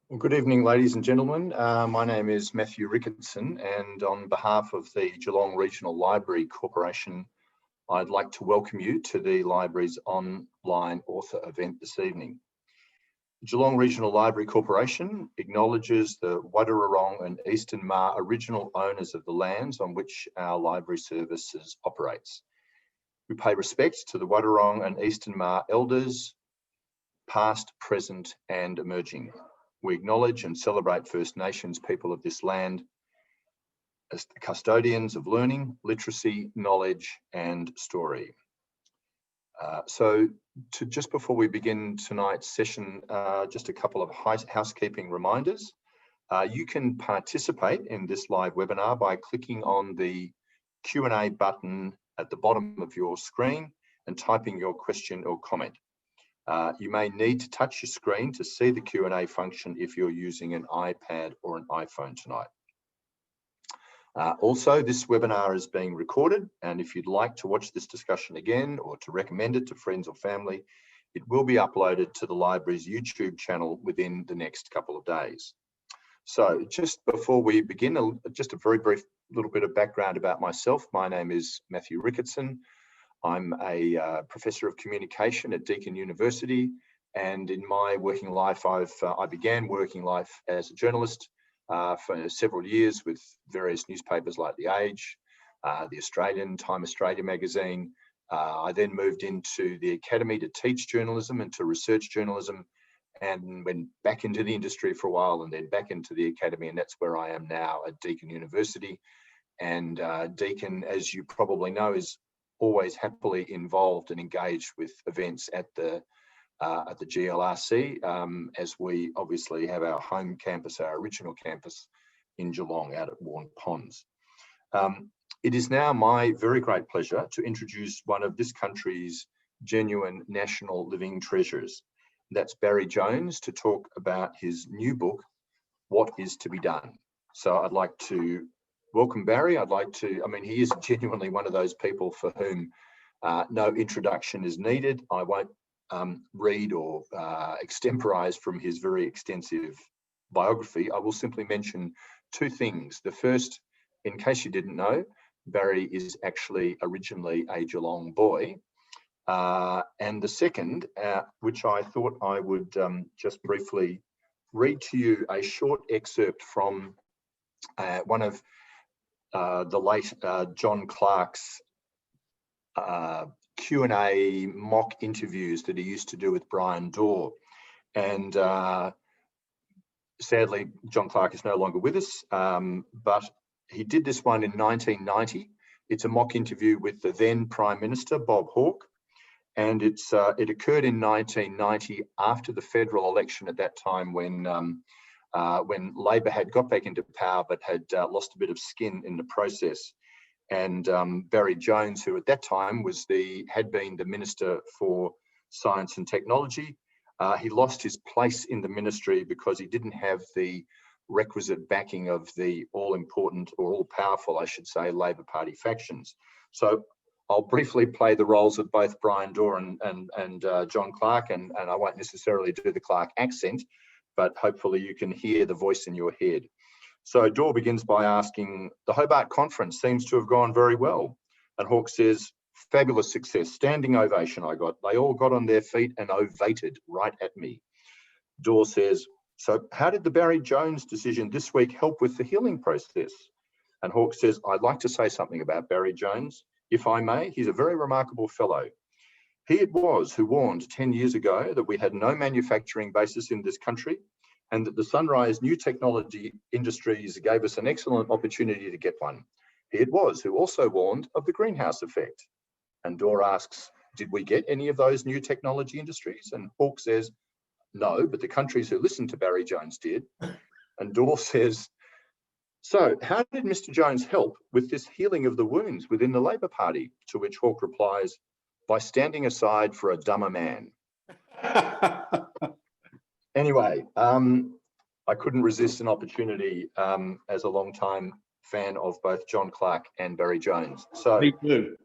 Well, good evening, ladies and gentlemen. My name is Matthew Ricketson, and on behalf of the Geelong Regional Library Corporation, I'd like to welcome you to the library's online author event this evening. The Geelong Regional Library Corporation acknowledges the Wadawurrung and Eastern Maar original owners of the lands on which our library services operates. We pay respect to the Wadawurrung and Eastern Maar elders, past, present, and emerging. We acknowledge and celebrate First Nations people of this land as the custodians of learning, literacy, knowledge, and story. Just before we begin tonight's session, just a couple of housekeeping reminders. You can participate in this live webinar by clicking on the Q&A button at the bottom of your screen and typing your question or comment. You may need to touch your screen to see the Q&A function if you're using an iPad or an iPhone tonight. Also, this webinar is being recorded, and if you'd like to watch this discussion again or to recommend it to friends or family, it will be uploaded to the library's YouTube channel within the next couple of days. So just before we begin, just a very brief little bit of background about myself. My name is Matthew Ricketson. I'm a professor of communication at Deakin University, and in my working life, I began working life as a journalist for several years with various newspapers like The Age, The Australian, Time Australia magazine. I then moved into the academy to teach journalism and to research journalism, and went back into the industry for a while and then back into the academy, and that's where I am now at Deakin University. And Deakin, as you probably know, is always happily involved and engaged with events at the GLRC, as we obviously have our home campus, our original campus in Geelong out at Warren Ponds. It is now my very great pleasure to introduce one of this country's genuine national living treasures. That's Barry Jones, to talk about his new book, What Is to Be Done. So I'd like to welcome Barry. He is genuinely one of those people for whom no introduction is needed. I won't read or extemporize from his very extensive biography. I will simply mention two things. The first, in case you didn't know, Barry is actually originally a Geelong boy. And the second, which I thought I would just briefly read to you a short excerpt from one of the late John Clarke's Q&A mock interviews that he used to do with Brian Dorr. And sadly, John Clarke is no longer with us, but he did this one in 1990. It's a mock interview with the then Prime Minister, Bob Hawke, and it occurred in 1990 after the federal election at that time when Labor had got back into power but had lost a bit of skin in the process. And Barry Jones, who at that time had been the Minister for Science and Technology, he lost his place in the ministry because he didn't have the requisite backing of the all-important, or all-powerful, I should say, Labor Party factions. So I'll briefly play the roles of both Brian Dorr and John Clarke, and I won't necessarily do the Clarke accent, but hopefully you can hear the voice in your head. So Dorr begins by asking, the Hobart Conference seems to have gone very well. And Hawke says, fabulous success, standing ovation I got. They all got on their feet and ovated right at me. Dorr says, so how did the Barry Jones decision this week help with the healing process? And Hawke says, I'd like to say something about Barry Jones, if I may. He's a very remarkable fellow. He it was who warned 10 years ago that we had no manufacturing basis in this country, and that the sunrise new technology industries gave us an excellent opportunity to get one. He it was who also warned of the greenhouse effect. And Dorr asks, did we get any of those new technology industries? And Hawke says, no, but the countries who listened to Barry Jones did. And Dorr says, so how did Mr. Jones help with this healing of the wounds within the Labor Party? To which Hawke replies, by standing aside for a dumber man. Anyway, I couldn't resist an opportunity as a long-time fan of both John Clarke and Barry Jones. So, me too.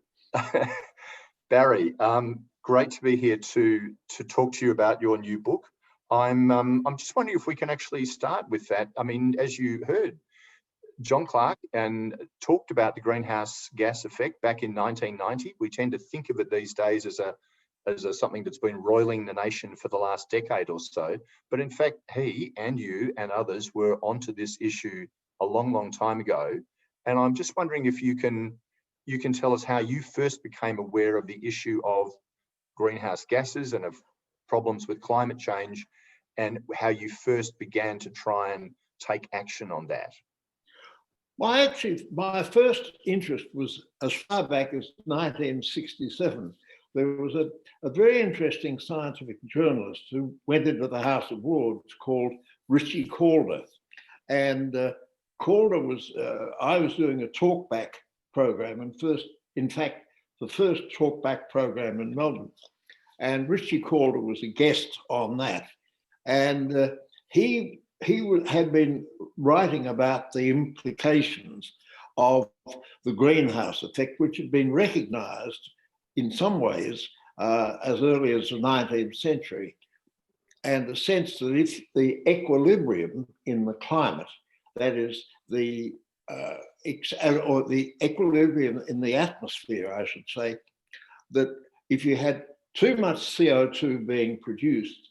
Barry, great to be here to talk to you about your new book. I'm just wondering if we can actually start with that. I mean, as you heard, John Clark and talked about the greenhouse gas effect back in 1990. We tend to think of it these days as something that's been roiling the nation for the last decade or so. But in fact, he and you and others were onto this issue a long, long time ago. And I'm just wondering if you can tell us how you first became aware of the issue of greenhouse gases and of problems with climate change, and how you first began to try and take action on that. Well, my first interest was as far back as 1967. There was a very interesting scientific journalist who went into the House of Lords called Richie Calder. And Calder was, I was doing a talkback program, and the first talkback program in Melbourne. And Richie Calder was a guest on that. And he had been writing about the implications of the greenhouse effect, which had been recognized in some ways as early as the 19th century, and the sense that if the equilibrium in the climate, that is the equilibrium in the atmosphere, I should say, that if you had too much CO2 being produced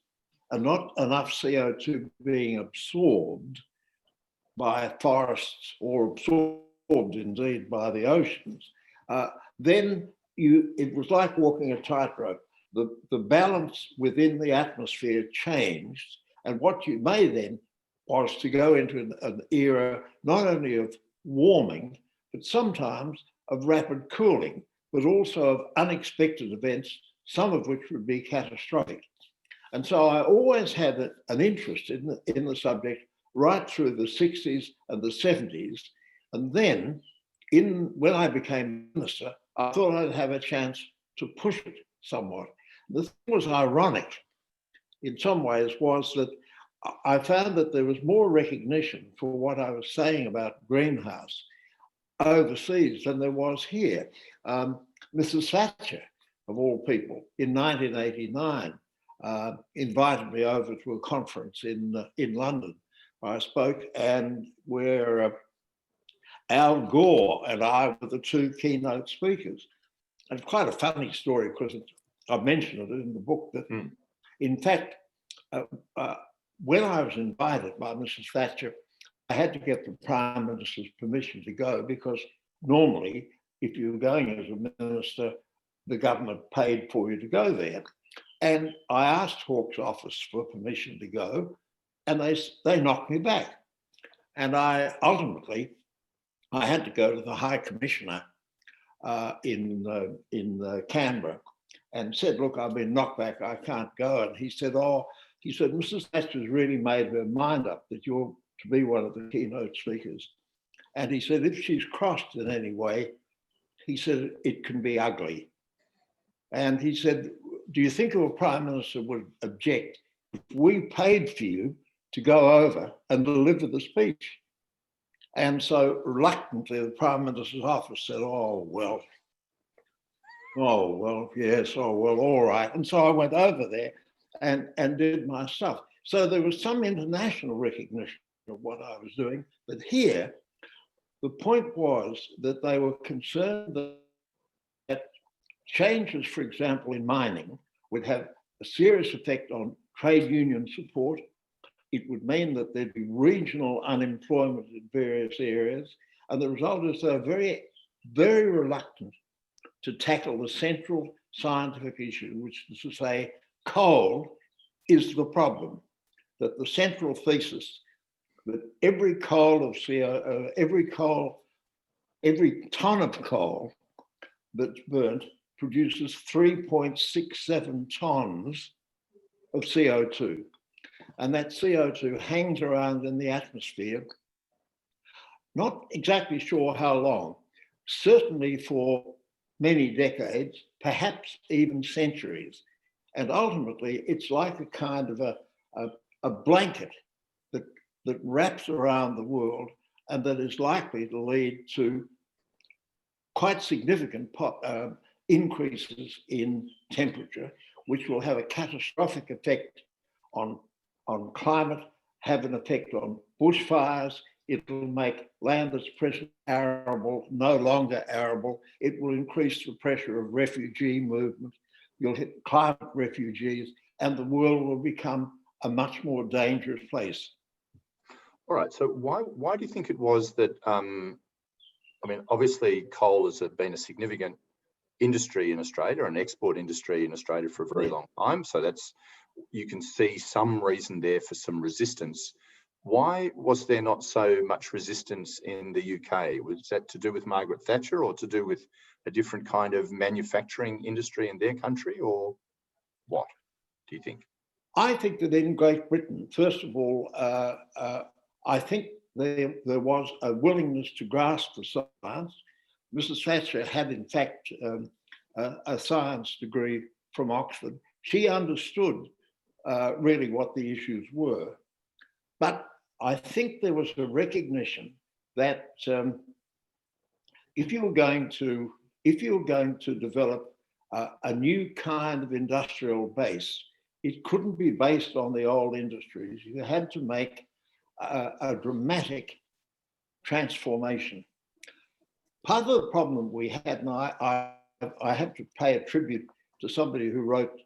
and not enough CO2 being absorbed by forests or absorbed indeed by the oceans, then it was like walking a tightrope. The balance within the atmosphere changed, and what you made then was to go into an era not only of warming, but sometimes of rapid cooling, but also of unexpected events, some of which would be catastrophic. And so I always had an interest in the subject right through the 60s and the 70s. And then when I became minister, I thought I'd have a chance to push it somewhat. The thing was ironic in some ways was that I found that there was more recognition for what I was saying about greenhouse overseas than there was here. Mrs. Thatcher, of all people, in 1989, invited me over to a conference in London. I spoke, and where Al Gore and I were the two keynote speakers. And it's quite a funny story because I mentioned it in the book that, in fact, when I was invited by Mrs. Thatcher, I had to get the Prime Minister's permission to go, because normally, if you were going as a minister, the government paid for you to go there. And I asked Hawke's office for permission to go, and they knocked me back. And I had to go to the High Commissioner in Canberra and said, look, I've been knocked back, I can't go. And he said, Mrs. Thatcher's really made her mind up that you're to be one of the keynote speakers. And he said, if she's crossed in any way, he said, it can be ugly. And he said, do you think a Prime Minister would object if we paid for you to go over and deliver the speech? And so reluctantly, the Prime Minister's office said, yes, all right. And so I went over there and did my stuff. So there was some international recognition of what I was doing. But here, the point was that they were concerned that changes, for example, in mining would have a serious effect on trade union support. It would mean that there'd be regional unemployment in various areas. And the result is they're very, very reluctant to tackle the central scientific issue, which is to say coal is the problem. That the central thesis that every ton of coal that's burnt produces 3.67 tons of CO2. And that CO2 hangs around in the atmosphere, not exactly sure how long, certainly for many decades, perhaps even centuries. And ultimately, it's like a kind of a blanket that wraps around the world and that is likely to lead to quite significant increases in temperature, which will have a catastrophic effect on on climate, have an effect on bushfires. It'll make land that's presently arable no longer arable. It will increase the pressure of refugee movement. You'll hit climate refugees, and the world will become a much more dangerous place. All right. So why do you think it was that? I mean, obviously, coal has been a significant industry in Australia, an export industry in Australia for a very long time. So that's, you can see some reason there for some resistance. Why was there not so much resistance in the UK? Was that to do with Margaret Thatcher, or to do with a different kind of manufacturing industry in their country, or what do you think? I think that in Great Britain, first of all, I think there was a willingness to grasp the science. Mrs. Thatcher had, in fact, a science degree from Oxford. She understood really what the issues were. But I think there was a recognition that if you were going to develop a new kind of industrial base, it couldn't be based on the old industries. You had to make a dramatic transformation. Part of the problem we had, and I have to pay a tribute to somebody who wrote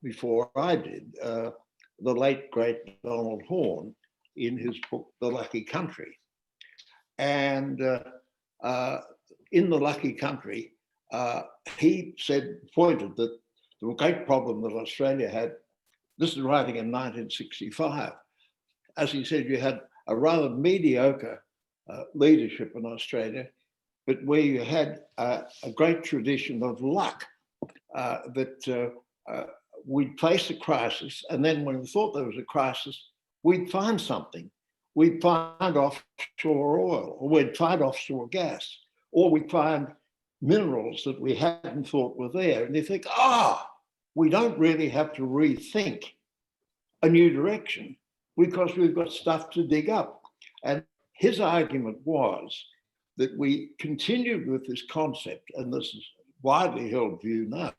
before I did, the late, great Donald Horne, in his book, The Lucky Country. And in The Lucky Country, he pointed that the great problem that Australia had, this is writing in 1965, as he said, you had a rather mediocre leadership in Australia, but where you had a great tradition of luck, that we'd face a crisis, and then when we thought there was a crisis, we'd find something. We'd find offshore oil, or we'd find offshore gas, or we'd find minerals that we hadn't thought were there. And you think, we don't really have to rethink a new direction because we've got stuff to dig up. And his argument was that we continued with this concept, and this is widely held view now,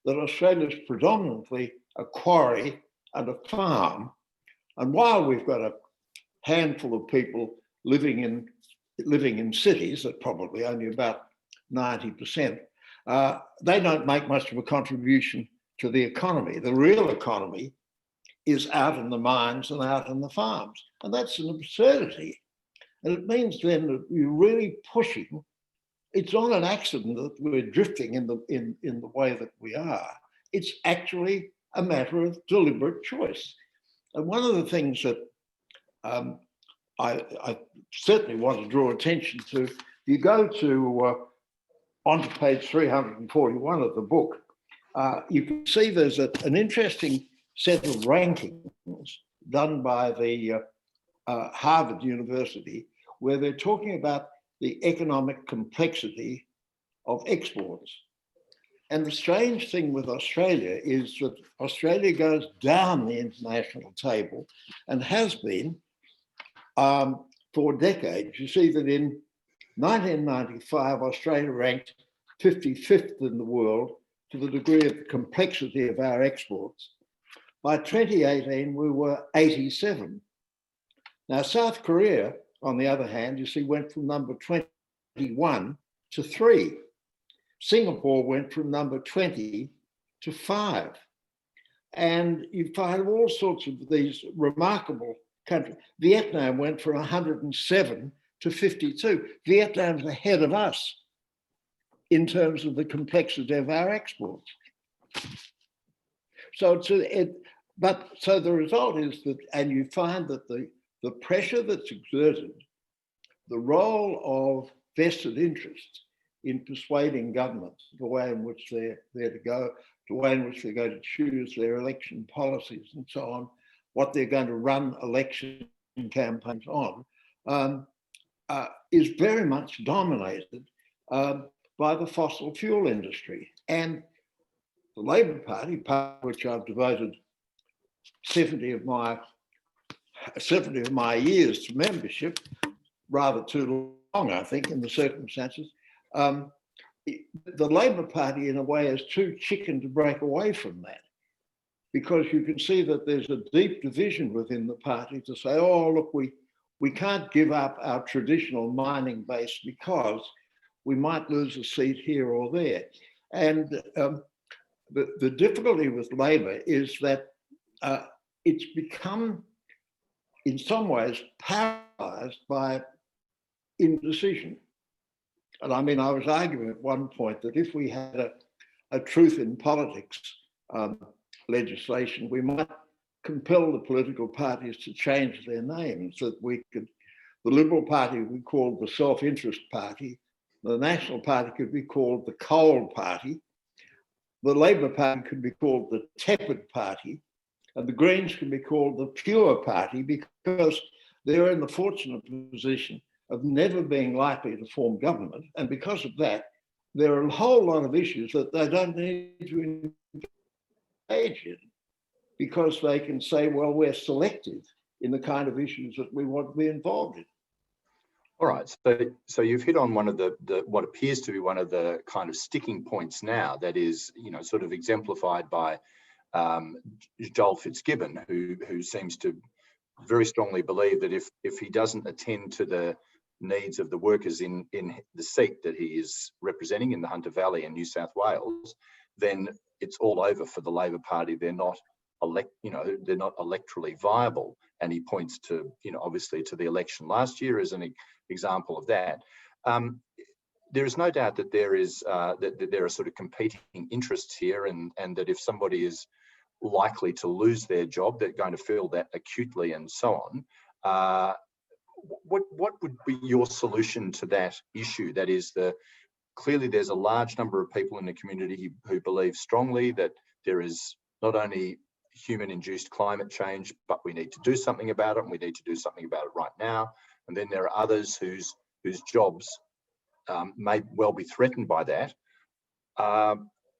that Australia is predominantly a quarry and a farm. And while we've got a handful of people living in cities, that probably only about 90%, they don't make much of a contribution to the economy. The real economy is out in the mines and out in the farms. And that's an absurdity. And it means then that you're really pushing. It's not an accident that we're drifting in the way that we are. It's actually a matter of deliberate choice. And one of the things that I certainly want to draw attention to, you go to onto page 341 of the book, you can see there's an interesting set of rankings done by the Harvard University, where they're talking about the economic complexity of exports. And the strange thing with Australia is that Australia goes down the international table and has been for decades. You see that in 1995, Australia ranked 55th in the world to the degree of the complexity of our exports. By 2018, we were 87. Now, South Korea, on the other hand, you see, went from number 21 to 3. Singapore went from number 20 to 5. And you find all sorts of these remarkable countries. Vietnam went from 107 to 52. Vietnam's ahead of us in terms of the complexity of our exports. So so the result is that, and you find that the pressure that's exerted, the role of vested interests in persuading governments, the way in which they're to go, the way in which they're going to choose their election policies and so on, what they're going to run election campaigns on, is very much dominated by the fossil fuel industry. And the Labor Party, part of which I've devoted 70 of my years to membership, rather too long, I think, in the circumstances, the Labor Party, in a way, is too chicken to break away from that. because you can see that there's a deep division within the party to say, oh, look, we can't give up our traditional mining base because we might lose a seat here or there. And the difficulty with Labor is that it's become, in some ways, paralysed by indecision. And I mean, I was arguing at one point that if we had a truth in politics legislation, we might compel the political parties to change their names, that we could, the Liberal Party would be called the Self-Interest Party, the National Party could be called the Coal Party, the Labor Party could be called the Tepid Party, and the Greens can be called the Pure Party, because they're in the fortunate position of never being likely to form government. And because of that, there are a whole lot of issues that they don't need to engage in, because they can say, well, we're selective in the kind of issues that we want to be involved in. All right, so you've hit on one of the what appears to be one of the kind of sticking points now, that is, you know, sort of exemplified by Joel Fitzgibbon, who seems to very strongly believe that if he doesn't attend to the needs of the workers in the seat that he is representing in the Hunter Valley and New South Wales, then it's all over for the Labor Party. They're not they're not electorally viable. And he points to, you know, obviously to the election last year as an example of that. There is no doubt that there is that there are sort of competing interests here, and that if somebody is likely to lose their job, they're going to feel that acutely, and so on. What would be your solution to that issue? That is, clearly there's a large number of people in the community who believe strongly that there is not only human-induced climate change, but we need to do something about it, and we need to do something about it right now. And then there are others whose jobs may well be threatened by that.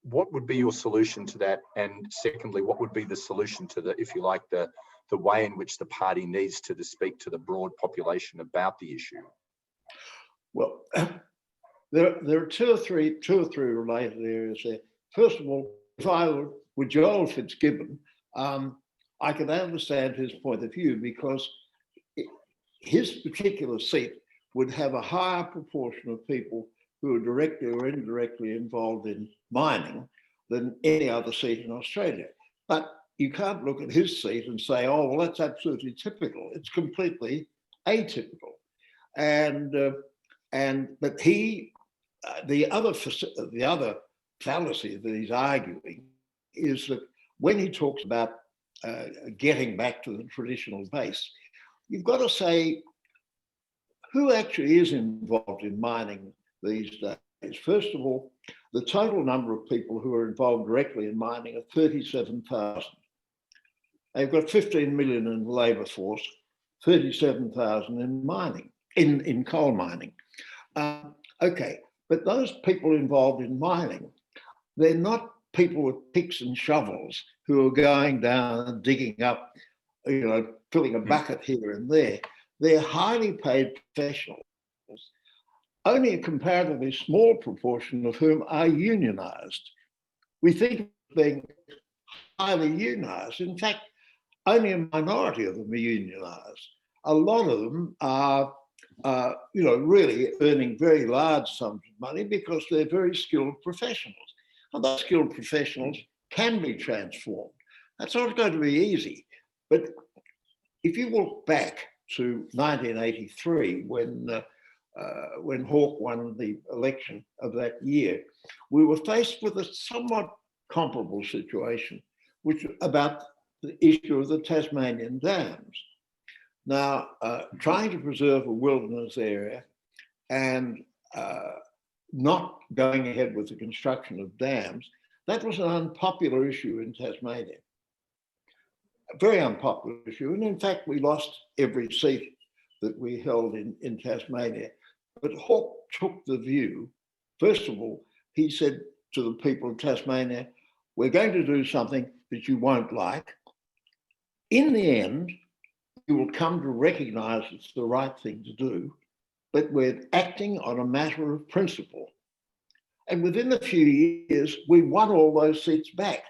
What would be your solution to that? And secondly, what would be the solution to the, if you like, the way in which the party needs to speak to the broad population about the issue? Well, there are two or three related areas there. First of all, if I were Joel Fitzgibbon, I could understand his point of view, because his particular seat would have a higher proportion of people who are directly or indirectly involved in mining than any other seat in Australia. But you can't look at his seat and say, oh, well, that's absolutely typical. It's completely atypical. But the other fallacy that he's arguing is that when he talks about getting back to the traditional base, you've got to say, who actually is involved in mining these days? First of all, the total number of people who are involved directly in mining are 37,000. They've got 15 million in the labour force, 37,000 in mining, in coal mining. Okay, but those people involved in mining, they're not people with picks and shovels who are going down and digging up, you know, filling a bucket here and there. They're highly paid professionals, only a comparatively small proportion of whom are unionised. We think of being highly unionised. In fact, only a minority of them are unionised. A lot of them are, really earning very large sums of money because they're very skilled professionals. And those skilled professionals can be transformed. That's not going to be easy. But if you look back to 1983, when Hawke won the election of that year, we were faced with a somewhat comparable situation, which about the issue of the Tasmanian dams. Now, trying to preserve a wilderness area and not going ahead with the construction of dams, that was an unpopular issue in Tasmania. A very unpopular issue. And in fact, we lost every seat that we held in Tasmania. But Hawke took the view, first of all, he said to the people of Tasmania, we're going to do something that you won't like. In the end, you will come to recognise it's the right thing to do, but we're acting on a matter of principle. And within a few years, we won all those seats back.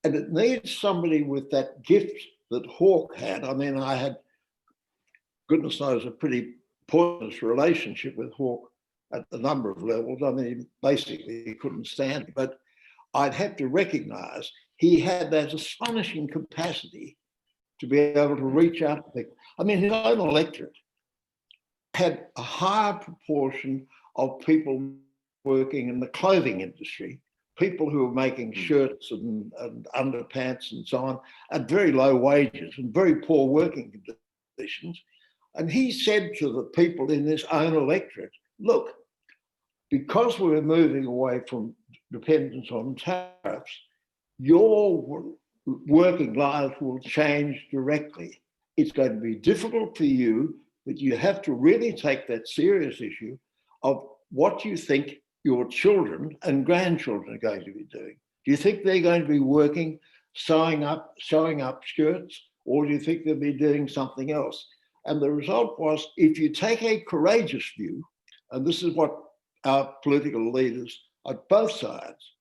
And it needs somebody with that gift that Hawke had. I mean, I had, goodness knows, a pretty poisonous relationship with Hawke at a number of levels. I mean, basically, he couldn't stand it. But I'd have to recognise he had that astonishing capacity to be able to reach out to people. I mean, his own electorate had a higher proportion of people working in the clothing industry, people who were making shirts and underpants and so on at very low wages and very poor working conditions. And he said to the people in his own electorate, look, because we're moving away from dependence on tariffs, your working lives will change directly. It's going to be difficult for you, but you have to really take that serious issue of what you think your children and grandchildren are going to be doing. Do you think they're going to be working, sewing up skirts, or do you think they'll be doing something else? And the result was, if you take a courageous view, and this is what our political leaders at both sides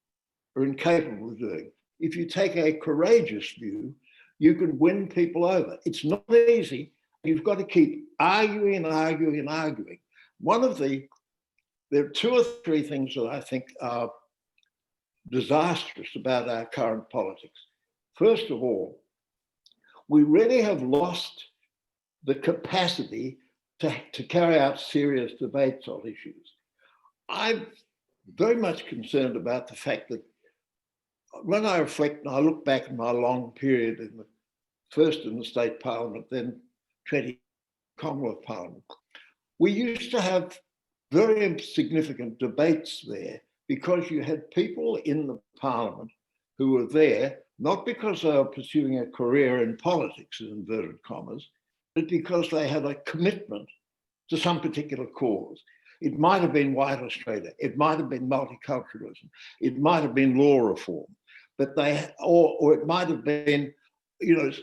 are incapable of doing, if you take a courageous view, you can win people over. It's not easy. You've got to keep arguing and arguing and arguing. There are two or three things that I think are disastrous about our current politics. First of all, we really have lost the capacity to carry out serious debates on issues. I'm very much concerned about the fact that when I reflect and I look back at my long period in first in the state parliament, then 20 Commonwealth Parliament, we used to have very significant debates there because you had people in the parliament who were there, not because they were pursuing a career in politics, in inverted commas, but because they had a commitment to some particular cause. It might have been white Australia, it might have been multiculturalism, it might have been law reform, but or it might have been,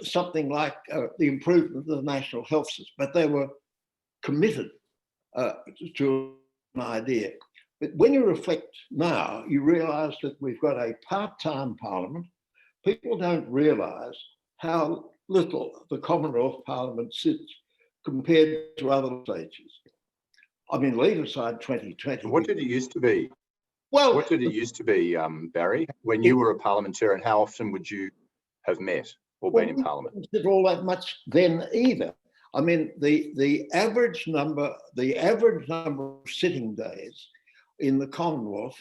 something like the improvement of the national health system, but they were committed to an idea. But when you reflect now, you realise that we've got a part-time parliament. People don't realise how little the Commonwealth Parliament sits compared to other stages. I mean, leave aside 2020. What did it used to be? Well, what did it used to be, Barry? When you were a parliamentarian, how often would you have met or been in Parliament? We didn't all that much then either. I mean, the average number of sitting days in the Commonwealth,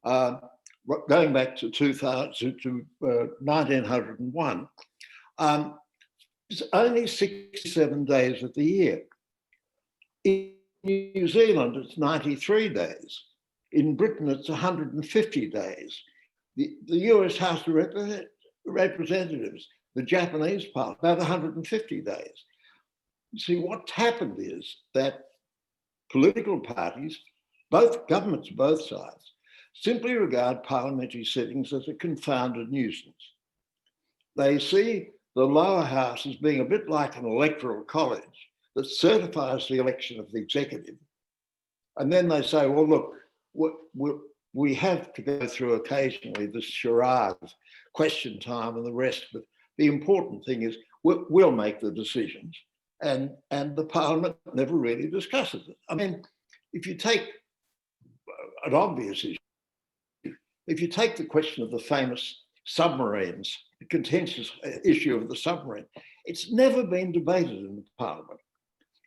going back to 1901, is only 67 days of the year. In New Zealand, it's 93 days. In Britain, it's 150 days. The US House of Representatives, the Japanese Parliament, about 150 days. See, what's happened is that political parties, both governments, both sides, simply regard parliamentary sittings as a confounded nuisance. They see the lower house as being a bit like an electoral college that certifies the election of the executive. And then they say, well, look, we have to go through occasionally this charade of question time and the rest, but the important thing is we'll make the decisions. And the Parliament never really discusses it. I mean, if you take an obvious issue, if you take the question of the famous submarines, the contentious issue of the submarine, it's never been debated in the Parliament.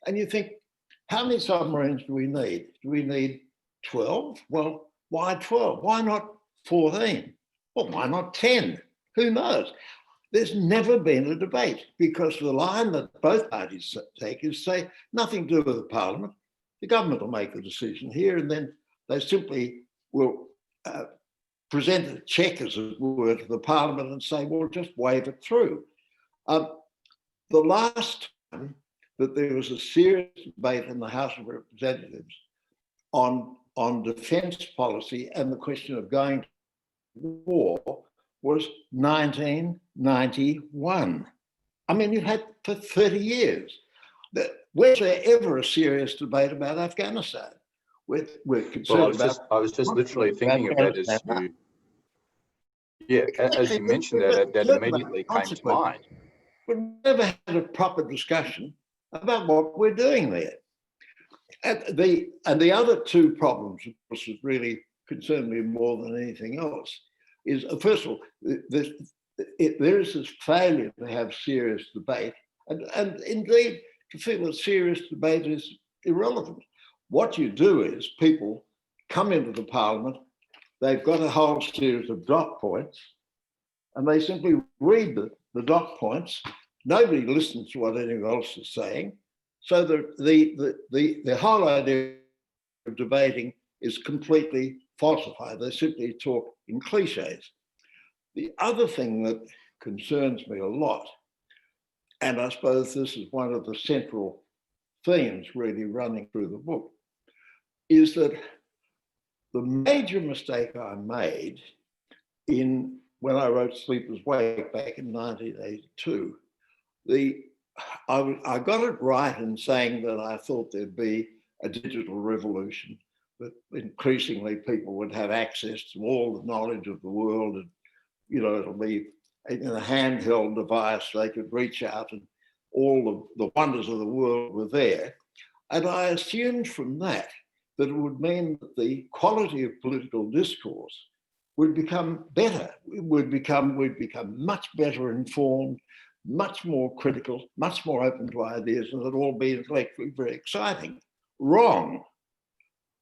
And you think, how many submarines do we need? Do we need 12? Well, why 12? Why not 14? Well, why not 10? Who knows? There's never been a debate because the line that both parties take is say, nothing to do with the Parliament. The government will make the decision here, and then they simply will present a cheque, as it were, to the Parliament and say, well, just wave it through. The last time that there was a serious debate in the House of Representatives on defence policy and the question of going to war was 1991. I mean, you've had for 30 years. Was there ever a serious debate about Afghanistan? We're concerned about. I was just literally thinking of that as Yeah, as you mentioned that immediately came to mind. We've never had a proper discussion about what we're doing there. And the other two problems, of course, that really concern me more than anything else, is first of all, there is this failure to have serious debate, and indeed to feel that serious debate is irrelevant. What you do is people come into the parliament, they've got a whole series of dot points, and they simply read the dot points. Nobody listens to what anyone else is saying. So the whole idea of debating is completely falsified. They simply talk in cliches. The other thing that concerns me a lot, and I suppose this is one of the central themes really running through the book, is that the major mistake I made when I wrote Sleepers Wake back in 1982, I got it right in saying that I thought there'd be a digital revolution, that increasingly people would have access to all the knowledge of the world, and it'll be in a handheld device they could reach out, and all of the wonders of the world were there. And I assumed from that it would mean that the quality of political discourse would become better. We'd become much better informed, much more critical, much more open to ideas, and it'd all be intellectually very exciting. Wrong.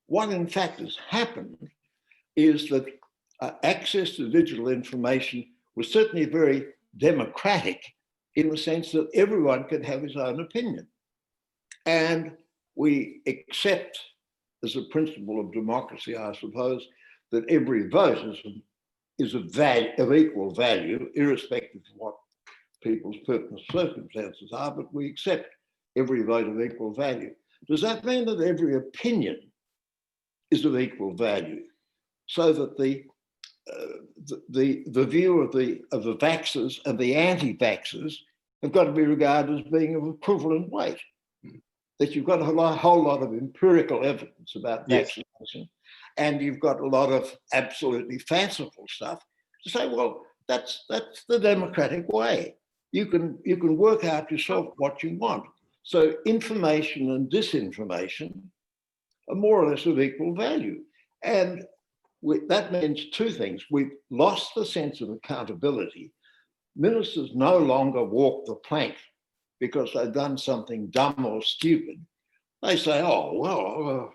What in fact has happened is that access to digital information was certainly very democratic in the sense that everyone could have his own opinion. And we accept as a principle of democracy, I suppose, that every vote is of equal value, irrespective of what people's personal circumstances are, but we accept every vote of equal value. Does that mean that every opinion is of equal value, so that the view of the vaxxers and the anti-vaxxers have got to be regarded as being of equivalent weight? That you've got a whole lot of empirical evidence about vaccination, and you've got a lot of absolutely fanciful stuff to say, well, that's the democratic way. You can work out yourself what you want. So information and disinformation are more or less of equal value. And that means two things. We've lost the sense of accountability. Ministers no longer walk the plank because they've done something dumb or stupid. They say, oh, well,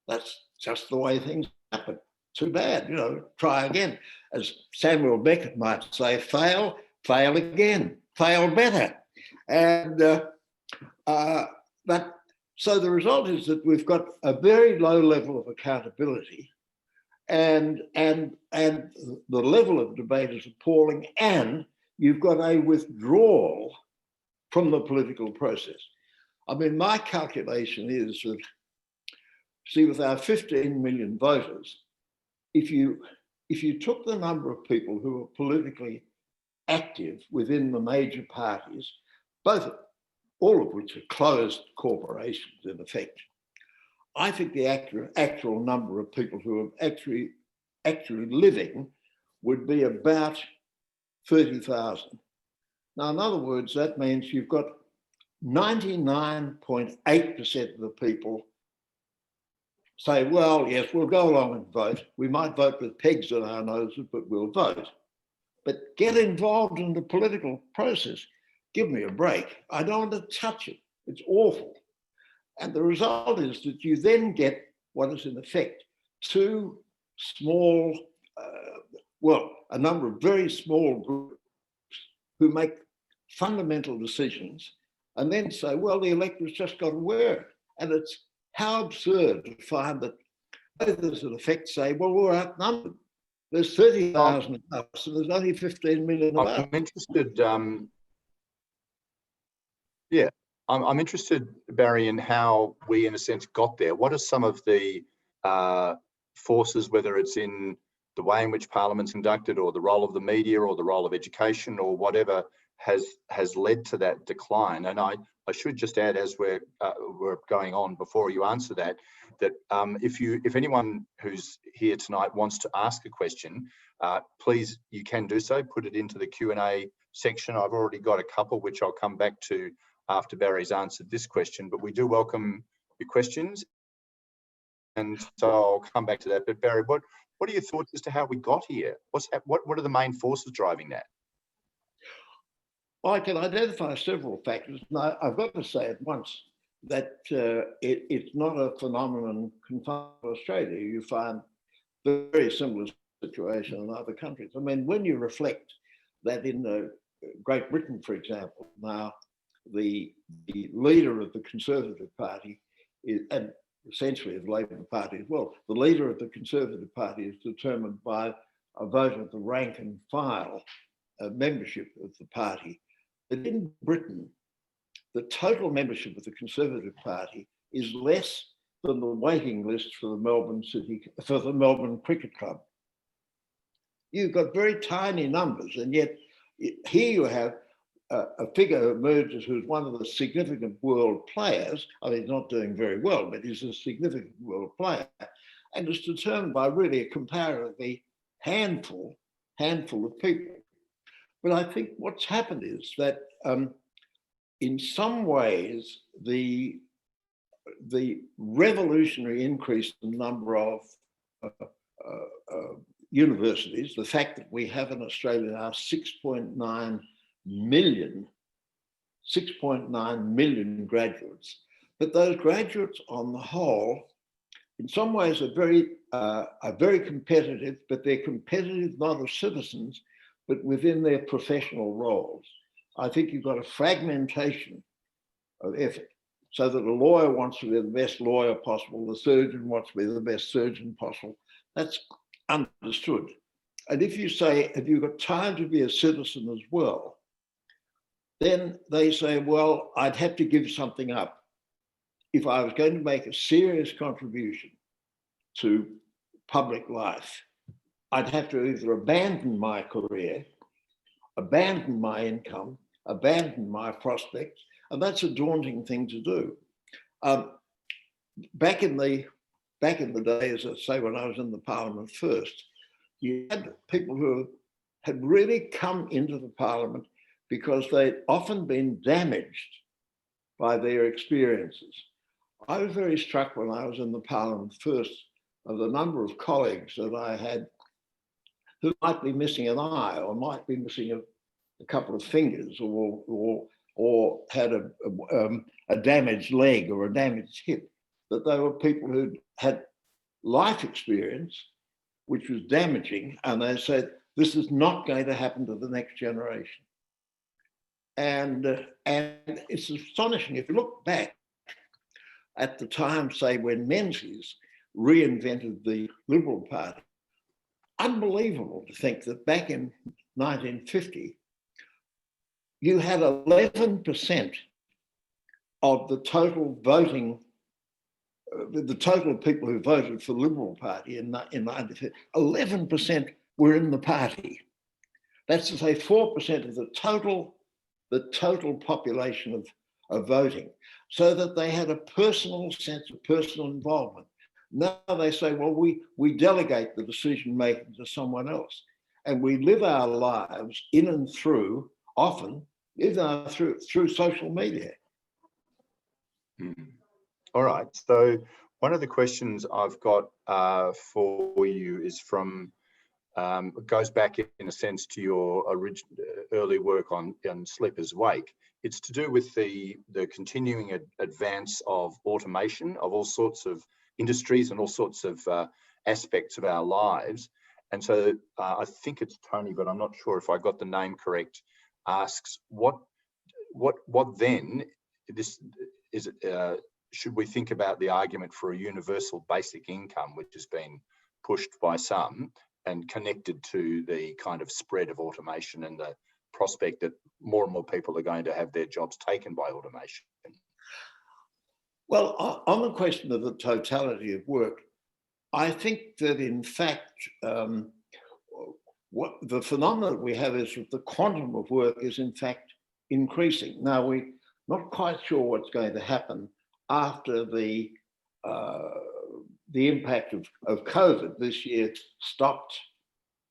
that's just the way things happen. Too bad, try again. As Samuel Beckett might say, fail again, fail better. And so the result is that we've got a very low level of accountability, and the level of debate is appalling, and you've got a withdrawal from the political process. I mean, my calculation is that, see, with our 15 million voters, if you took the number of people who are politically active within the major parties, all of which are closed corporations in effect, I think the actual number of people who are actually living would be about 30,000. Now, in other words, that means you've got 99.8% of the people say, well, yes, we'll go along and vote. We might vote with pegs in our noses, but we'll vote. But get involved in the political process. Give me a break. I don't want to touch it. It's awful. And the result is that you then get what is in effect two small, a number of very small groups who make fundamental decisions and then say, well, the electorate's just got to wear it. And it's how absurd to find that voters in effect say, well, we're outnumbered. There's 30,000 of us and there's only 15 million of us. I'm interested, I'm interested, Barry, in how we, in a sense, got there. What are some of the forces, whether it's in the way in which Parliament's conducted or the role of the media or the role of education or whatever, has led to that decline. And I should just add, as we're going on, before you answer that if anyone who's here tonight wants to ask a question, please, you can do so. Put it into the Q&A section. I've already got a couple which I'll come back to after Barry's answered this question, but we do welcome your questions, and so I'll come back to that. But Barry, what are your thoughts as to how we got here? What are the main forces driving that? I can identify several factors. Now, I've got to say at once that it's not a phenomenon confined to Australia. You find very similar situation in other countries. I mean, when you reflect that in Great Britain, for example, now the leader of the Conservative Party is, and essentially of the Labor Party as well, the leader of the Conservative Party is determined by a vote of the rank and file membership of the party. But in Britain, the total membership of the Conservative Party is less than the waiting list for the Melbourne Cricket Club. You've got very tiny numbers, and yet here you have a figure who emerges who's one of the significant world players. I mean, he's not doing very well, but he's a significant world player, and it's determined by really a comparatively handful of people. But I think what's happened is that in some ways, the revolutionary increase in the number of universities, the fact that we have in Australia now 6.9 million graduates, but those graduates on the whole, in some ways are very competitive, but they're competitive not as citizens, but within their professional roles. I think you've got a fragmentation of effort, so that a lawyer wants to be the best lawyer possible, the surgeon wants to be the best surgeon possible. That's understood. And if you say, have you got time to be a citizen as well? Then they say, well, I'd have to give something up. If I was going to make a serious contribution to public life, I'd have to either abandon my career, abandon my income, abandon my prospects, and that's a daunting thing to do. Back in the days, let's say when I was in the Parliament first, you had people who had really come into the Parliament because they'd often been damaged by their experiences. I was very struck when I was in the Parliament first of the number of colleagues that I had who might be missing an eye or might be missing a couple of fingers or had a damaged leg or a damaged hip, that they were people who had life experience, which was damaging, and they said, this is not going to happen to the next generation. And it's astonishing, if you look back at the time, say, when Menzies reinvented the Liberal Party, unbelievable to think that back in 1950, you had 11% of the total voting, the total people who voted for the Liberal Party in 1950, 11% were in the party. That's to say 4% of the total population of voting, so that they had a personal sense of personal involvement. Now they say, well, we delegate the decision making to someone else, and we live our lives in and through, often, through social media. All right. So one of the questions I've got for you is from, goes back in a sense to your early work on Sleeper's Wake. It's to do with the continuing advance of automation of all sorts of industries and all sorts of aspects of our lives. And so I think it's Tony, but I'm not sure if I got the name correct, asks what then this is should we think about the argument for a universal basic income, which has been pushed by some and connected to the kind of spread of automation and the prospect that more and more people are going to have their jobs taken by automation? Well, on the question of the totality of work, I think that in fact, what the phenomenon we have is that the quantum of work is in fact increasing. Now, we're not quite sure what's going to happen after the impact of COVID this year stopped,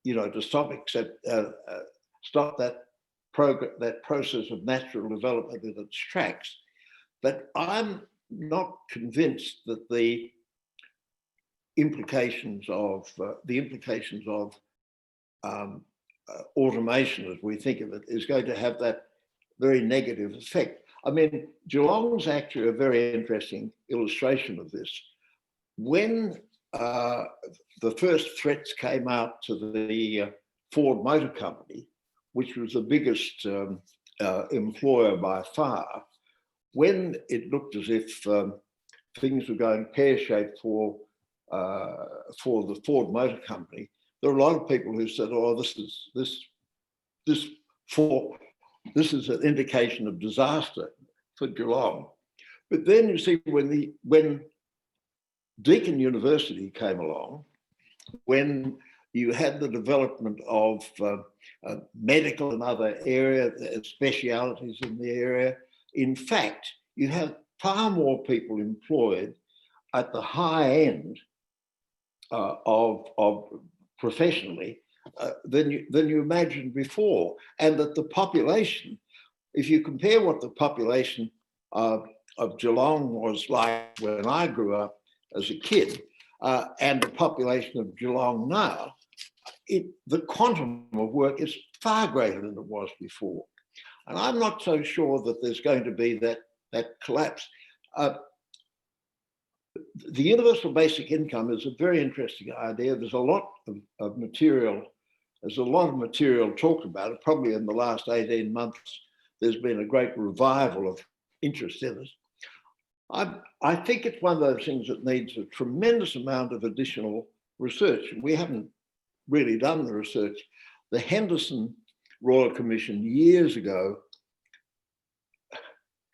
to stop that process of natural development in its tracks. But I'm not convinced that the implications of automation, as we think of it, is going to have that very negative effect. I mean, Geelong's actually a very interesting illustration of this. When the first threats came out to the Ford Motor Company, which was the biggest employer by far, when it looked as if things were going pear-shaped for the Ford Motor Company, there were a lot of people who said, "Oh, this is an indication of disaster for Geelong." But then you see, when Deakin University came along, when you had the development of medical and other specialities in the area, in fact, you have far more people employed at the high end of professionally than you imagined before, and that the population, if you compare what the population of Geelong was like when I grew up as a kid, and the population of Geelong now, the quantum of work is far greater than it was before. And I'm not so sure that there's going to be that collapse. The universal basic income is a very interesting idea. There's a lot of material. There's a lot of material talked about it. Probably in the last 18 months, there's been a great revival of interest in it. I think it's one of those things that needs a tremendous amount of additional research. We haven't really done the research. The Henderson Royal Commission years ago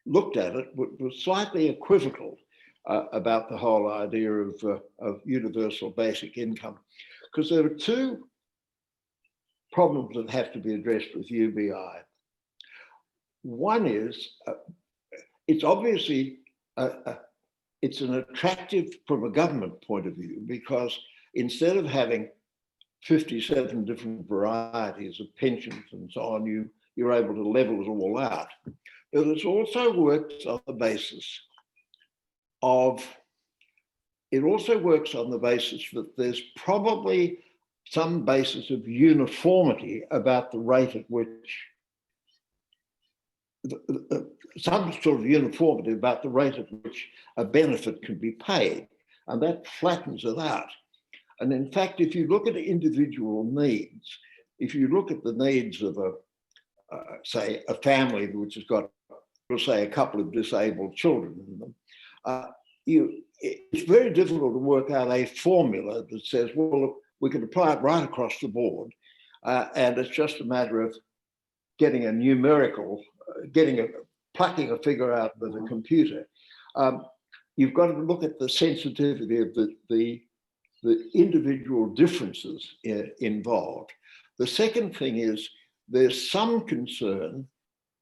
looked at it, was slightly equivocal about the whole idea of universal basic income, because there are two problems that have to be addressed with UBI. One is, it's obviously, it's an attractive from a government point of view, because instead of having 57 different varieties of pensions and so on, you're able to level it all out. But it also works on the basis that there's probably some basis of uniformity about the rate at which, some sort of uniformity about the rate at which a benefit can be paid, and that flattens it out. And in fact, if you look at individual needs, if you look at the needs of say a family which has got, we'll say, a couple of disabled children in them, it's very difficult to work out a formula that says, well, look, we can apply it right across the board, and it's just a matter of getting a numerical, plucking a figure out with a computer. You've got to look at the sensitivity of the individual differences involved. The second thing is there's some concern,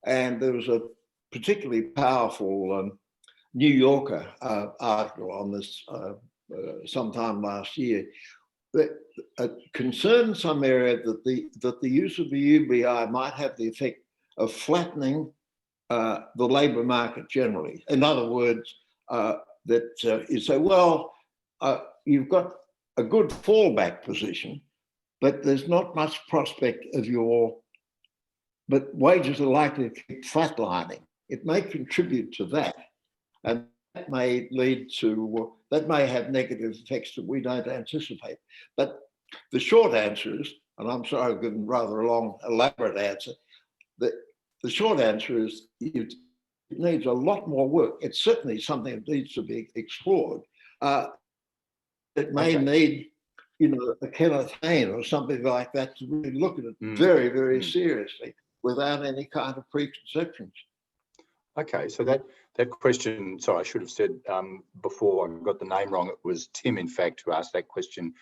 and there was a particularly powerful New Yorker article on this sometime last year, that concern in some area that the use of the UBI might have the effect of flattening the labour market generally. In other words, that you say, well, you've got a good fallback position, but there's not much prospect of but wages are likely to keep flatlining. It may contribute to that, and that may that may have negative effects that we don't anticipate. But the short answer is, and I'm sorry I've given rather a long, elaborate answer, the short answer is it needs a lot more work. It's certainly something that needs to be explored. It may need, a Kenneth Hayne or something like that to really look at it very, very seriously without any kind of preconceptions. Okay, so that question, sorry, I should have said before I got the name wrong, it was Tim, in fact, who asked that question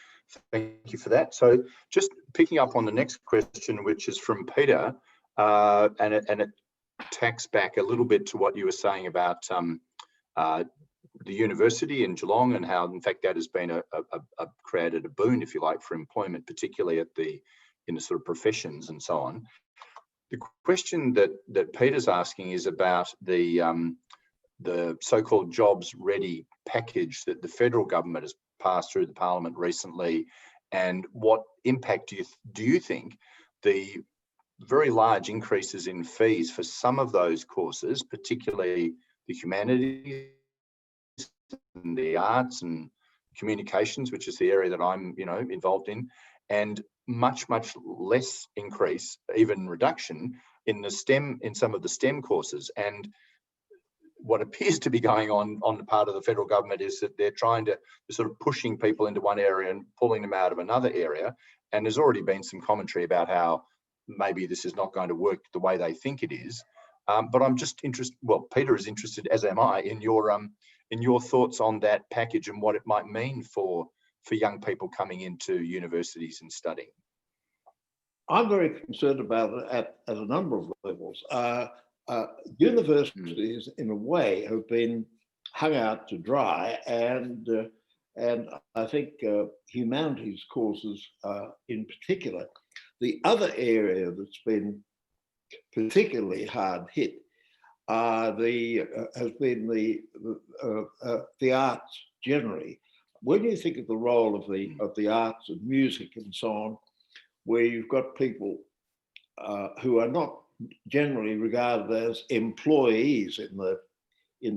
Thank you for that. So just picking up on the next question, which is from Peter, and it tacks back a little bit to what you were saying about the university in Geelong, and how, in fact, that has been created a boon, if you like, for employment, particularly in the sort of professions and so on. The question that Peter's asking is about the so-called jobs ready package that the federal government has passed through the parliament recently, and what impact do you think the very large increases in fees for some of those courses, particularly the humanities and the arts and communications, which is the area that I'm involved in, and much less increase, even reduction, in some of the STEM courses. And what appears to be going on the part of the federal government is that they're trying to sort of pushing people into one area and pulling them out of another area. And there's already been some commentary about how maybe this is not going to work the way they think it is. But I'm just interested, well, Peter is interested, as am I, in your thoughts on that package and what it might mean for young people coming into universities and studying. I'm very concerned about it at a number of levels. Universities, in a way, have been hung out to dry, and I think humanities courses in particular. The other area that's been particularly hard hit has been the arts generally. When you think of the role of the arts and music and so on, where you've got people who are not generally regarded as employees in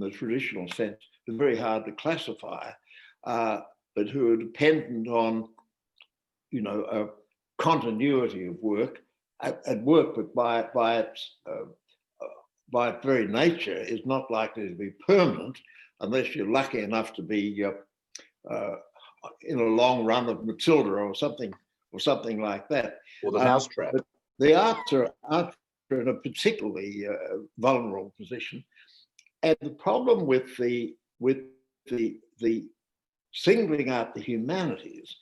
the traditional sense, they're very hard to classify, but who are dependent on, a continuity of work, and work that by its very nature is not likely to be permanent unless you're lucky enough to be in a long run of Matilda or something like that. Or the mousetrap. But the arts are in a particularly vulnerable position, and the problem with the singling out the humanities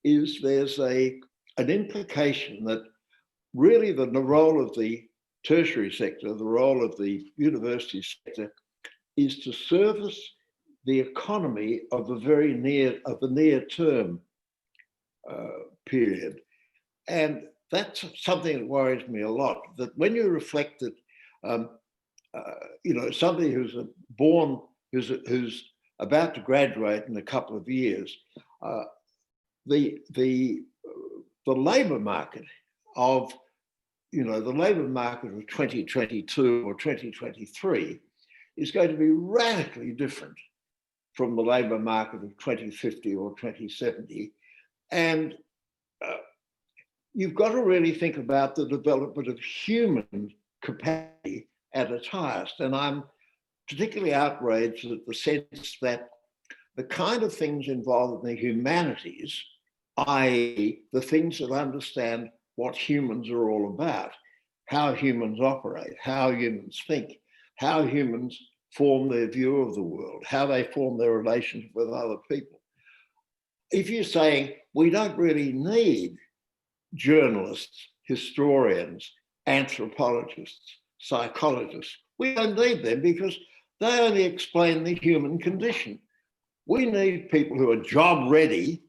is there's an implication that really the role of the tertiary sector, the role of the university sector, is to service the economy of the near term period. And that's something that worries me a lot, that when you reflect that, somebody who's about to graduate in a couple of years, the labour market of 2022 or 2023 is going to be radically different from the labour market of 2050 or 2070. And you've got to really think about the development of human capacity at its highest. And I'm particularly outraged at the sense that the kind of things involved in the humanities, i.e. the things that understand what humans are all about, how humans operate, how humans think, how humans form their view of the world, how they form their relationship with other people. If you're saying we don't really need journalists, historians, anthropologists, psychologists, we don't need them because they only explain the human condition. We need people who are job ready,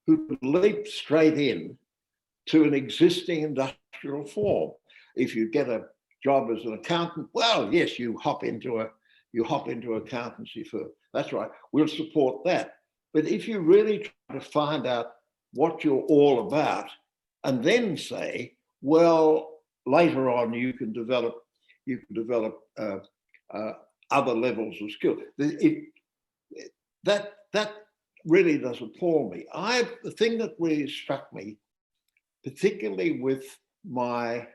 who can leap straight in to an existing industrial form. If you get a job as an accountant, well, yes, you hop into accountancy firm. That's right, we'll support that. But if you really try to find out what you're all about, and then say, well, later on you can develop other levels of skill. That really does appall me. The thing that really struck me, particularly with my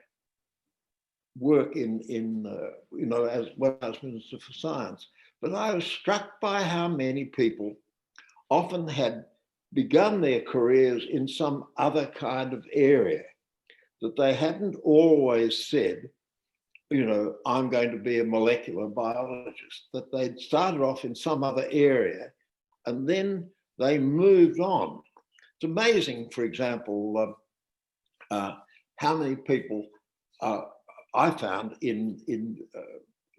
work as when I was Minister for Science, but I was struck by how many people often had begun their careers in some other kind of area, that they hadn't always said, I'm going to be a molecular biologist, that they'd started off in some other area and then they moved on. it's amazing, for example, how many people I found in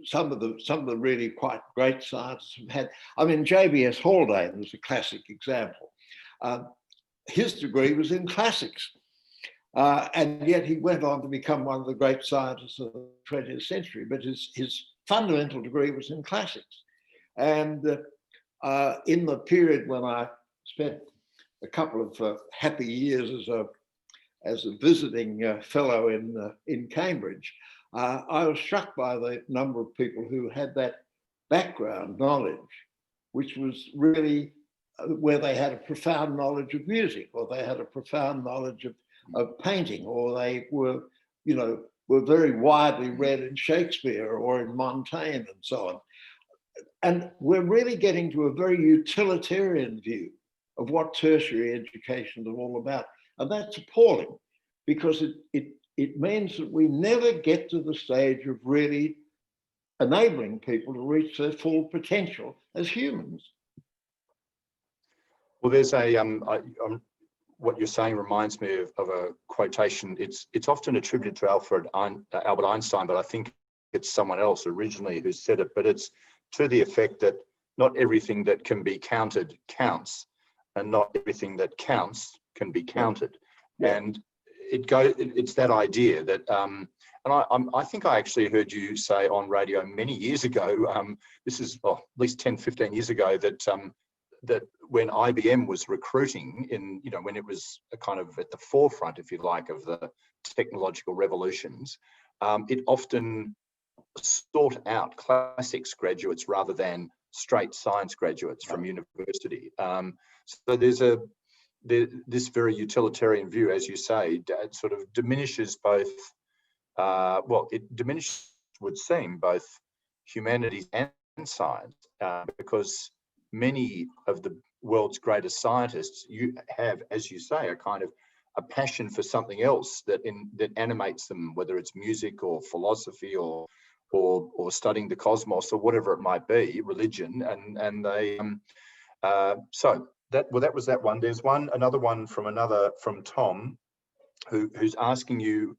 some of the really quite great scientists have had. I mean, JBS Haldane was a classic example. His degree was in classics, and yet he went on to become one of the great scientists of the 20th century. But his fundamental degree was in classics. And in the period when I spent a couple of happy years as a visiting fellow in Cambridge, I was struck by the number of people who had that background knowledge, which was really where they had a profound knowledge of music, or they had a profound knowledge of painting, or they were very widely read in Shakespeare or in Montaigne and so on. And we're really getting to a very utilitarian view of what tertiary education is all about. And that's appalling, because it means that we never get to the stage of really enabling people to reach their full potential as humans. Well, there's what you're saying reminds me of a quotation. It's often attributed to Albert Einstein, but I think it's someone else originally who said it. But it's to the effect that not everything that can be counted counts, and not everything that counts can be counted. Yeah. And it's that idea that, and I think I actually heard you say on radio many years ago, this is at least 10, 15 years ago, that when IBM was recruiting when it was a kind of at the forefront, if you like, of the technological revolutions, it often sought out classics graduates rather than straight science graduates from university. So there's this very utilitarian view, as you say, sort of diminishes both, it diminishes, would seem, both humanities and science, because many of the world's greatest scientists have, as you say, a kind of a passion for something else that animates them, whether it's music or philosophy or studying the cosmos or whatever it might be, religion, and they so that was that one. There's another one from Tom, who's asking you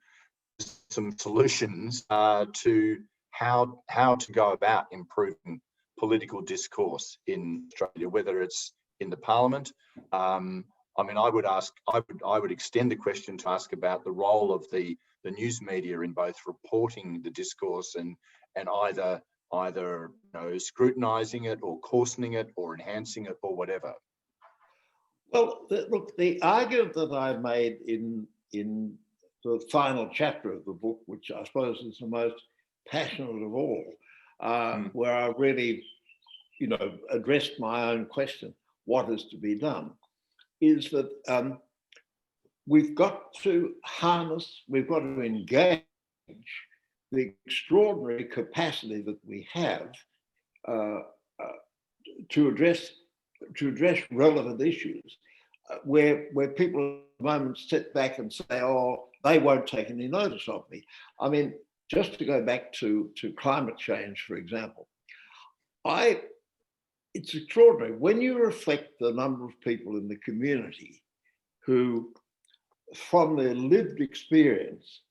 some solutions to how to go about improving political discourse in Australia, whether it's in the Parliament. I mean, I would extend the question to ask about the role of the news media in both reporting the discourse and either scrutinising it or coarsening it or enhancing it or whatever. Well, look, the argument that I made in the final chapter of the book, which I suppose is the most passionate of all, where I really, addressed my own question, what is to be done, is that we've got to engage the extraordinary capacity that we have to address relevant issues, where people at the moment sit back and say, oh, they won't take any notice of me. I mean, just to go back to climate change, for example, it's extraordinary when you reflect the number of people in the community who, from their lived experience,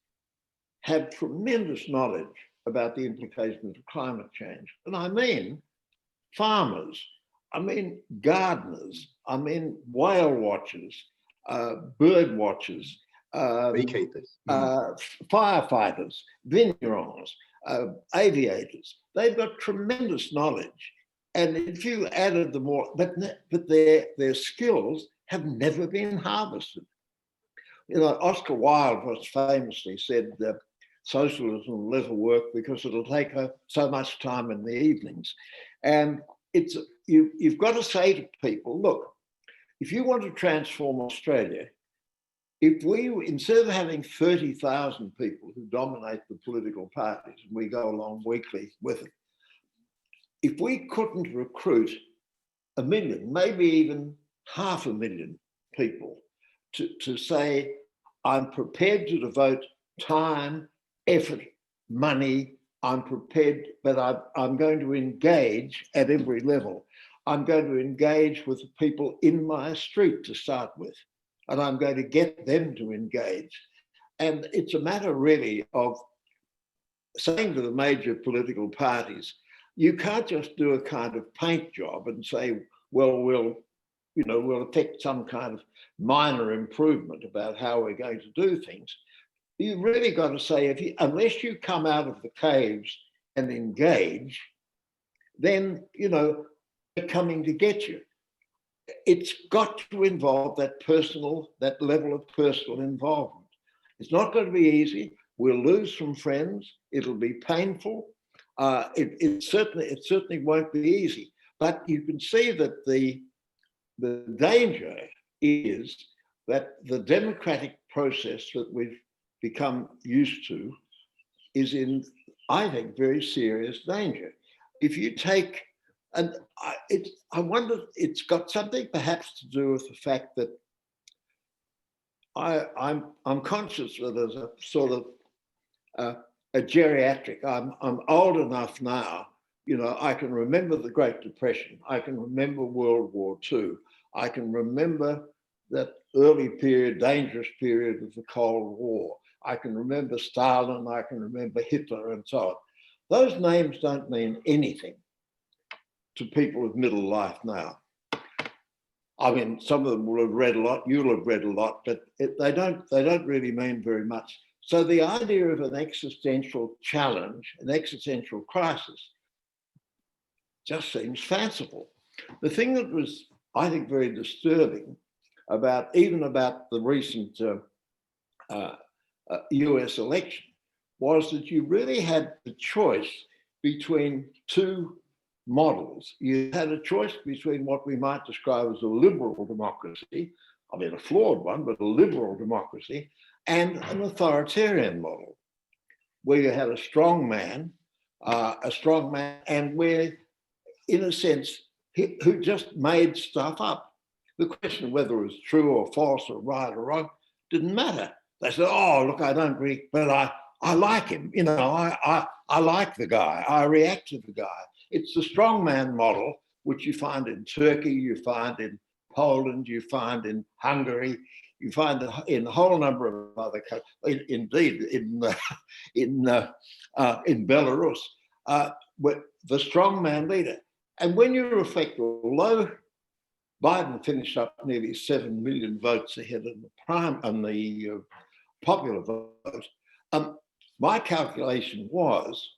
have tremendous knowledge about the implications of climate change. And I mean farmers, I mean gardeners, I mean whale watchers, bird watchers, beekeepers, firefighters, vignerons, aviators. They've got tremendous knowledge. And if you added them all, but their skills have never been harvested. Oscar Wilde once famously said that socialism will never work because it'll take so much time in the evenings. And you've got to say to people, look, if you want to transform Australia, if we, instead of having 30,000 people who dominate the political parties, and we go along weekly with it, if we couldn't recruit 1 million, maybe even 500,000 people to say, I'm prepared to devote time, effort, money, I'm prepared, but I'm going to engage at every level. I'm going to engage with the people in my street to start with. and I'm going to get them to engage. And it's a matter really of saying to the major political parties, you can't just do a kind of paint job and say, well, we'll affect some kind of minor improvement about how we're going to do things. You've really got to say, unless you come out of the caves and engage, then, they're coming to get you. It's got to involve that level of personal involvement. It's not going to be easy. We'll lose some friends. It'll be painful. It certainly won't be easy. But you can see that the danger is that the democratic process that we've become used to is in, I think, very serious danger. If you take, and I wonder, it's got something perhaps to do with the fact that I'm conscious that as a sort of a geriatric, I'm old enough now, I can remember the Great Depression, I can remember World War II, I can remember that early period, dangerous period of the Cold War. I can remember Stalin, I can remember Hitler and so on. Those names don't mean anything to people of middle life now. I mean, some of them will have read a lot, you'll have read a lot, but they don't really mean very much. So the idea of an existential challenge, an existential crisis, just seems fanciful. The thing that was, I think, very disturbing about the recent US election was that you really had the choice between two models. You had a choice between what we might describe as a liberal democracy, I mean a flawed one, but a liberal democracy, and an authoritarian model, where you had a strong man, and where, in a sense, who just made stuff up. The question of whether it was true or false or right or wrong didn't matter. They said, oh, look, I don't agree, but I like him. I like the guy. I react to the guy. It's the strongman model, which you find in Turkey, you find in Poland, you find in Hungary, you find in a whole number of other countries, indeed in Belarus, with the strongman leader. And when you reflect, although Biden finished up nearly 7 million votes ahead of the popular vote, my calculation was,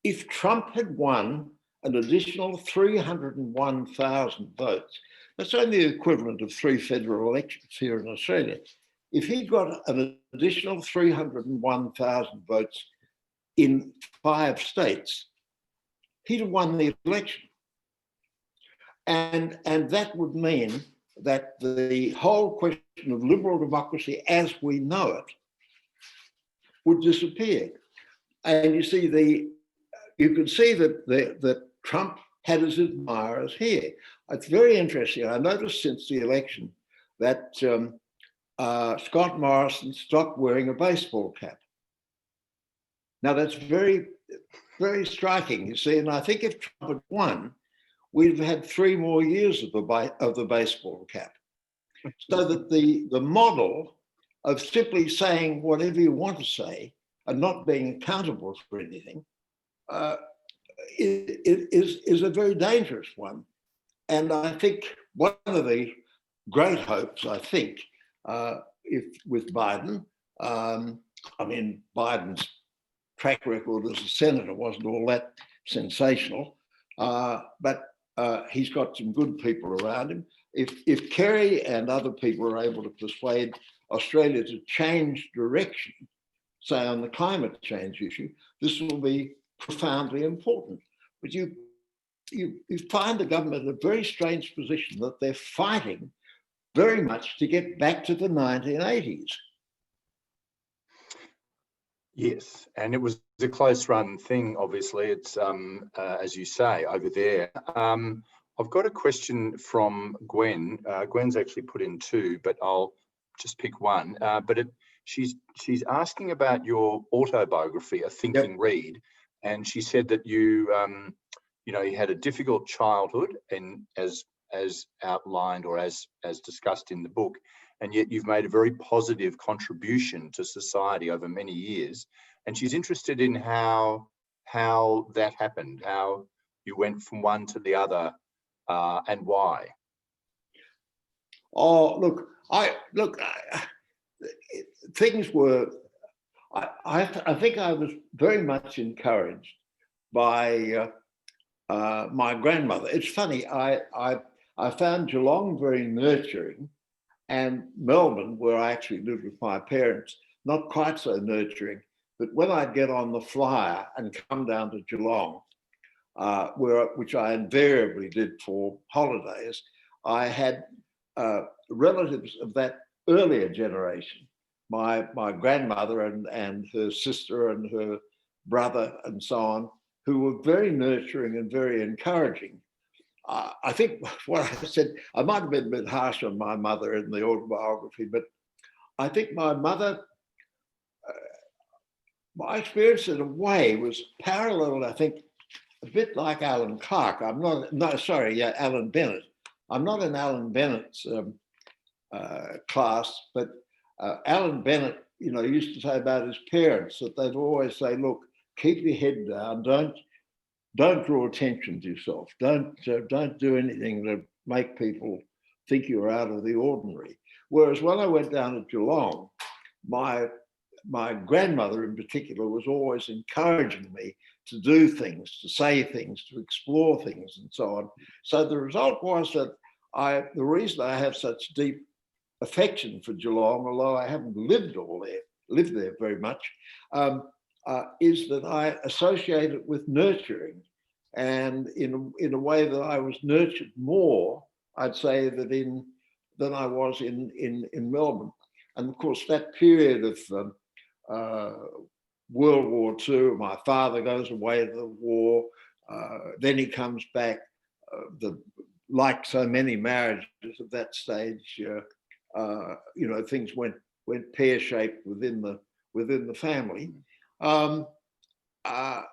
if Trump had won an additional 301,000 votes, that's only the equivalent of 3 federal elections here in Australia. If he got an additional 301,000 votes in 5 states, he'd have won the election. And that would mean that the whole question of liberal democracy as we know it would disappear. And you see, you can see that Trump had his admirers here. It's very interesting. I noticed since the election that Scott Morrison stopped wearing a baseball cap. Now that's very, very striking, you see, and I think if Trump had won, we'd have had 3 more years of the baseball cap. So that the model of simply saying whatever you want to say and not being accountable for anything is a very dangerous one. And I think one of the great hopes, I think, with Biden, I mean, Biden's track record as a senator wasn't all that sensational, but he's got some good people around him. If Kerry and other people are able to persuade Australia to change direction, say on the climate change issue, this will be profoundly important. But you find the government in a very strange position that they're fighting very much to get back to the 1980s. Yes, and it was a close run thing, obviously. It's, as you say, over there. I've got a question from Gwen. Gwen's actually put in 2, but I'll just pick one. She's asking about your autobiography, A Thinking Read, and she said that you had a difficult childhood, and as outlined or as discussed in the book, and yet you've made a very positive contribution to society over many years. And she's interested in how that happened, how you went from one to the other, and why. Oh, look, things were. I think I was very much encouraged by my grandmother. It's funny. I found Geelong very nurturing, and Melbourne, where I actually lived with my parents, not quite so nurturing. But when I'd get on the flyer and come down to Geelong, which I invariably did for holidays, I had relatives of that earlier generation, my grandmother and her sister and her brother and so on, who were very nurturing and very encouraging. I think what I said, I might have been a bit harsh on my mother in the autobiography, but I think my mother, my experience in a way was parallel, I think, a bit like Alan Clark. Alan Bennett. I'm not in Alan Bennett's class, but Alan Bennett, used to say about his parents that they'd always say, look, keep your head down, don't draw attention to yourself, don't do anything to make people think you're out of the ordinary. Whereas when I went down to Geelong, my grandmother in particular was always encouraging me to do things, to say things, to explore things and so on. So the result was that the reason I have such deep affection for Geelong, although I haven't lived there very much, is that I associate it with nurturing. And in a way that I was nurtured more, I'd say, than I was in Melbourne. And of course, that period of World War II, my father goes away to the war, then he comes back. Like so many marriages at that stage, things went pear-shaped within the family. And I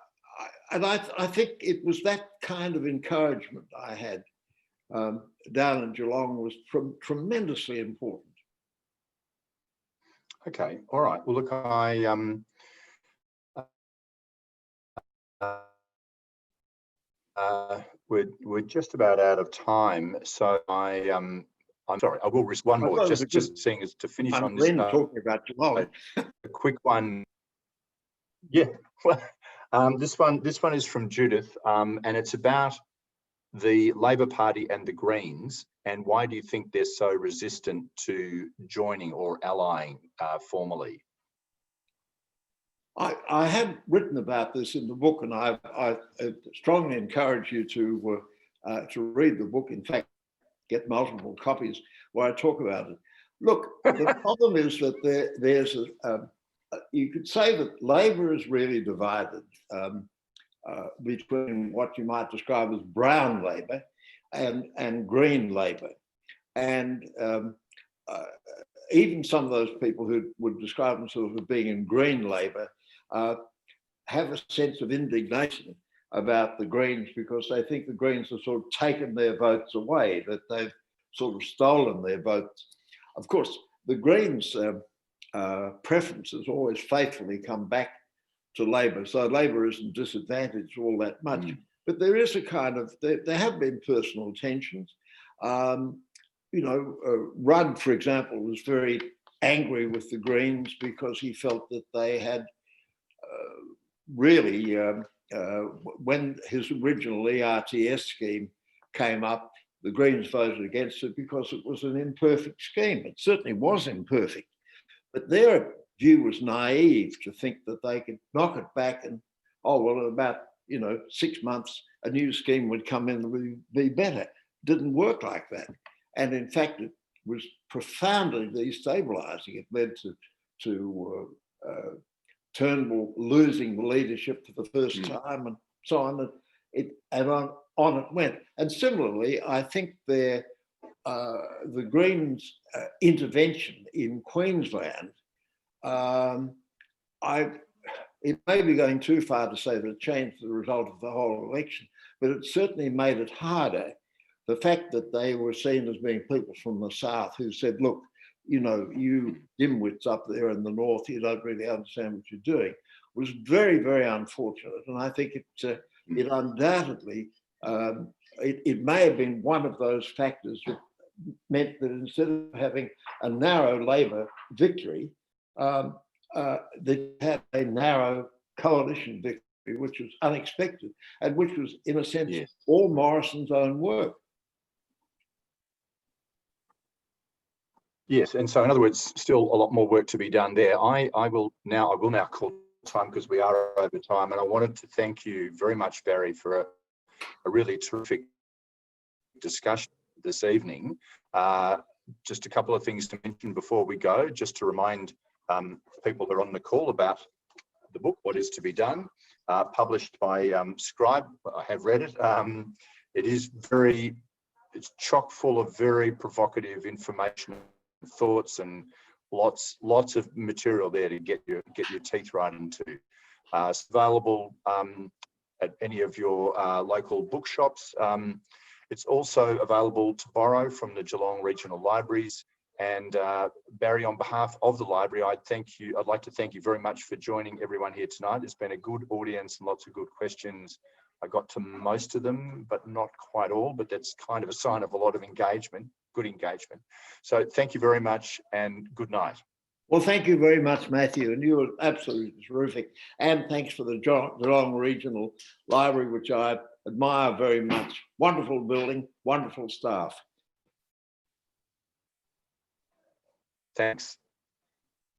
think it was that kind of encouragement I had down in Geelong was tremendously important. Okay, all right. Well, look, we're just about out of time, so I'm sorry. I will risk one more, just seeing as to finish on this. Talking about Geelong, a quick one. Yeah. This one is from Judith, and it's about the Labor Party and the Greens, and why do you think they're so resistant to joining or allying formally? I have written about this in the book, and I strongly encourage you to read the book. In fact, get multiple copies where I talk about it. Look, the problem is that there's you could say that Labor is really divided between what you might describe as brown Labor and green Labor. And even some of those people who would describe themselves as being in green Labor have a sense of indignation about the Greens because they think the Greens have sort of taken their votes away, that they've sort of stolen their votes. Of course, the Greens' preferences always faithfully come back to Labor, so Labor isn't disadvantaged all that much. But there is a kind of, there have been personal tensions. Rudd, for example, was very angry with the Greens because he felt that they had really, when his original ERTS scheme came up, the Greens voted against it because it was an imperfect scheme. It certainly was imperfect, but their view was naive to think that they could knock it back and, in about 6 months, a new scheme would come in and would be better. It didn't work like that. And in fact, it was profoundly destabilizing. It led to Turnbull losing the leadership for the first time and so on. On it went. And similarly, I think the Greens' intervention in Queensland, it may be going too far to say that it changed the result of the whole election, but it certainly made it harder. The fact that they were seen as being people from the South who said, look, you dimwits up there in the north, you don't really understand what you're doing, was very, very unfortunate. And I think it undoubtedly, it may have been one of those factors that meant that instead of having a narrow Labor victory, they had a narrow coalition victory, which was unexpected and which was, in a sense, all Morrison's own work. Yes, and so in other words, still a lot more work to be done there. I will now call time because we are over time, and I wanted to thank you very much, Barry, for a really terrific discussion this evening. Just a couple of things to mention before we go, just to remind people that are on the call about the book, What Is to Be Done, published by Scribe. I have read it. It's chock full of very provocative information, thoughts, and lots of material there to get your teeth right into. It's available at any of your local bookshops. It's also available to borrow from the Geelong Regional Libraries. And Barry, on behalf of the library, I'd like to thank you very much for joining everyone here tonight. It's been a good audience and lots of good questions. I got to most of them, but not quite all, but that's kind of a sign of a lot of engagement, good engagement. So thank you very much and good night. Well, thank you very much, Matthew, and you were absolutely terrific. And thanks for the Geelong Regional Library, which I admire very much. Wonderful building, wonderful staff. Thanks.